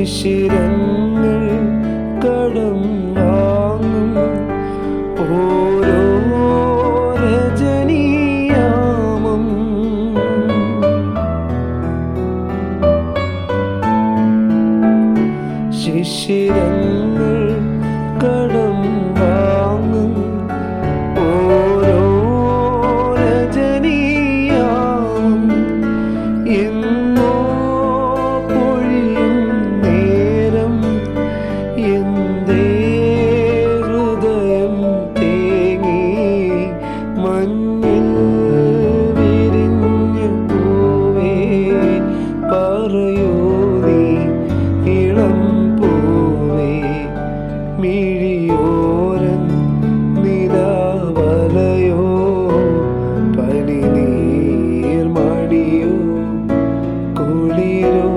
ശിശിരങ്ങൾ കടം വാങ്ങും ഓരോ രജനീയാമം. ശിശിരങ്ങൾ കടം വാങ്ങും ഓരോ രജനീയാമം. എന്നോ പൊഴിയും നേരം എന്തേ ഹൃദയം തേങ്ങി. മഞ്ഞിൽ വിരിഞ്ഞ പൂവേ പറയൂ നീ ഇളം പൂവേ. മിഴിയോരൻ നിലാവലയോ പനിനീർമണിയോ കുളിരോ